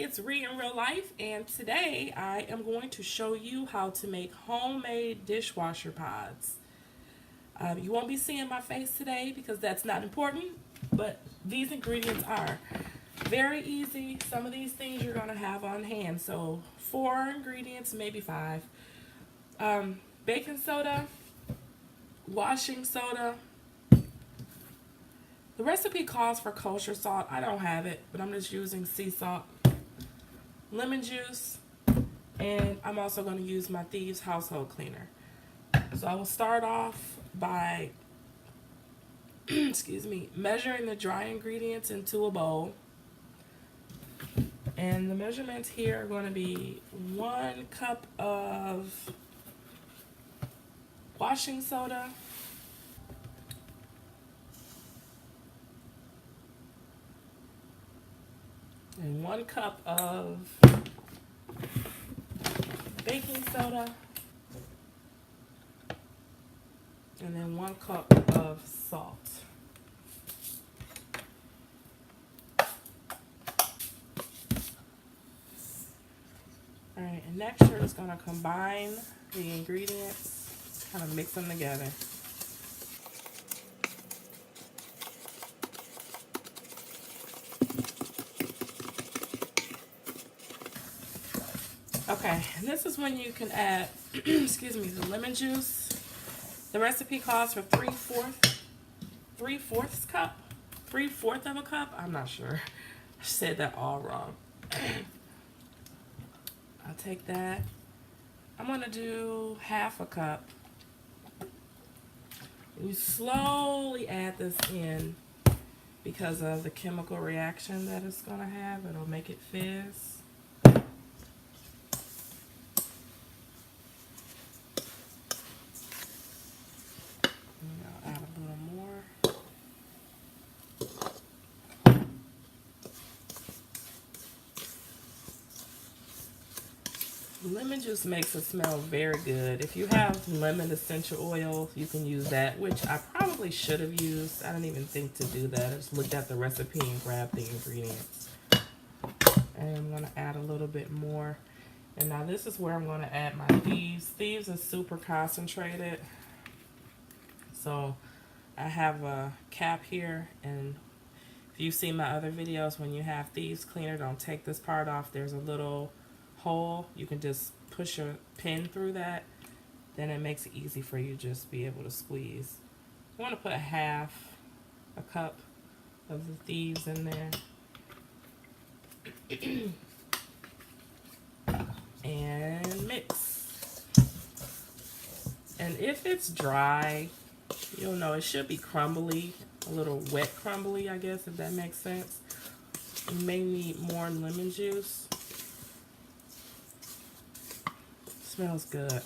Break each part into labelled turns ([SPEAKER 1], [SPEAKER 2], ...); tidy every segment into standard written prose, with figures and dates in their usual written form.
[SPEAKER 1] it's Ree in real life, and today I am going to show you how to make homemade dishwasher pods. You won't be seeing my face today because that's not important, but these ingredients are very easy. Some of these things you're going to have on hand, so 4 ingredients, maybe 5. Baking soda, washing soda. The recipe calls for kosher salt. I don't have it, but I'm just using sea salt. Lemon juice, and I'm also going to use my Thieves household cleaner. So I will start off by excuse me, measuring the dry ingredients into a bowl. And the measurements here are going to be 1 cup of washing soda, and 1 cup of baking soda, and then 1 cup of salt. Alright, and next you're just going to combine the ingredients, kind of mix them together. Okay, and this is when you can add, excuse me, the lemon juice. The recipe calls for 3/4 cup, 3/4 of a cup. I'm not sure. I said that all wrong. I'll take that. I'm gonna do 1/2 cup. You slowly add this in because of the chemical reaction that it's gonna have. It'll make it fizz. Add a little more. Lemon juice makes it smell very good. If you have lemon essential oil, you can use that, which I probably should have used. I didn't even think to do that. I just looked at the recipe and grabbed the ingredients. And I'm going to add a little bit more. And now this is where I'm going to add my Thieves. Thieves is super concentrated. So I have a cap here, and if you've seen my other videos, when you have Thieves cleaner, don't take this part off. There's a little hole. You can just push a pin through that. Then it makes it easy for you to just be able to squeeze. I want to put 1/2 cup of the Thieves in there. And mix. And if it's dry, you'll know it should be crumbly, a little wet crumbly, I guess, if that makes sense. You may need more lemon juice. Smells good.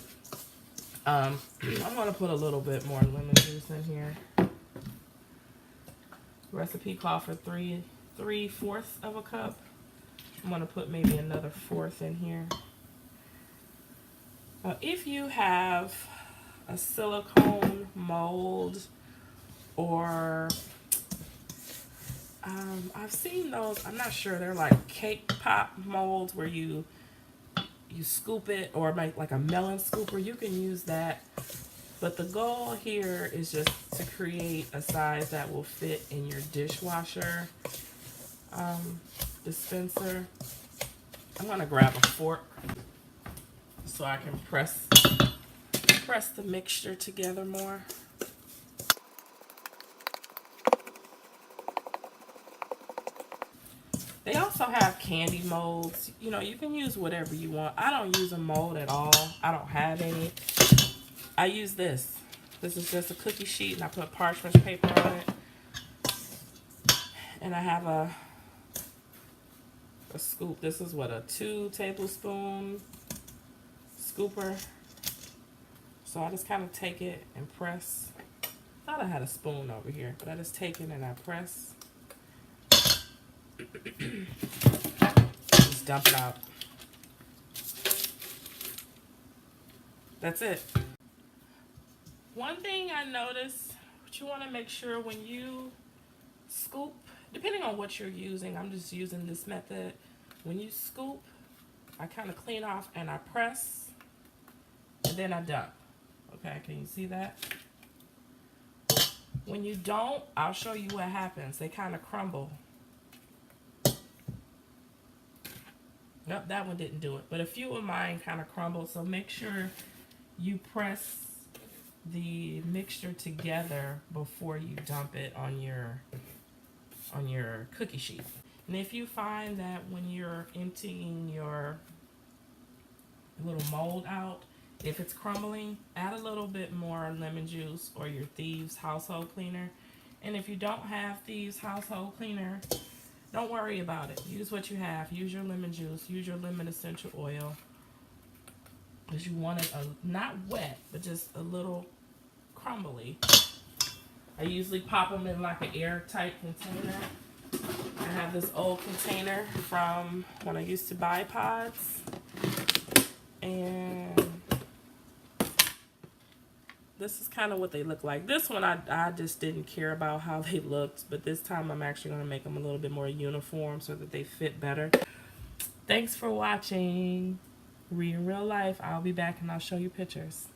[SPEAKER 1] I'm going to put a little bit more lemon juice in here. Recipe called for 3/4 of a cup. I'm going to put maybe another 1/4 in here. If you have a silicone mold, or I've seen those, I'm not sure, they're like cake pop molds where you scoop it, or make like a melon scooper. You can use that, but the goal here is just to create a size that will fit in your dishwasher dispenser. I'm gonna grab a fork so I can press the mixture together more. They also have candy molds. You know, you can use whatever you want. I don't use a mold at all. I don't have any. I use this. This is just a cookie sheet, and I put parchment paper on it. And I have a scoop. This is what, a 2 tablespoon scooper. So I just kind of take it and press. I thought I had a spoon over here, but I just take it and I press. Just dump it out. That's it. One thing I noticed, what you want to make sure when you scoop, depending on what you're using, I'm just using this method. When you scoop, I kind of clean off and I press, and then I dump. Okay, can you see that? When you don't, I'll show you what happens. They kind of crumble. Nope, that one didn't do it. But a few of mine kind of crumble, so make sure you press the mixture together before you dump it on your cookie sheet. And if you find that when you're emptying your little mold out, if it's crumbling, add a little bit more lemon juice or your Thieves household cleaner. And if you don't have Thieves household cleaner, don't worry about it. Use what you have. Use your lemon juice. Use your lemon essential oil. Because you want it not wet, but just a little crumbly. I usually pop them in like an airtight container. I have this old container from when I used to buy pods. And this is kind of what they look like. This one I just didn't care about how they looked, but this time I'm actually going to make them a little bit more uniform so that they fit better. Thanks for watching. In real life, I'll be back and I'll show you pictures.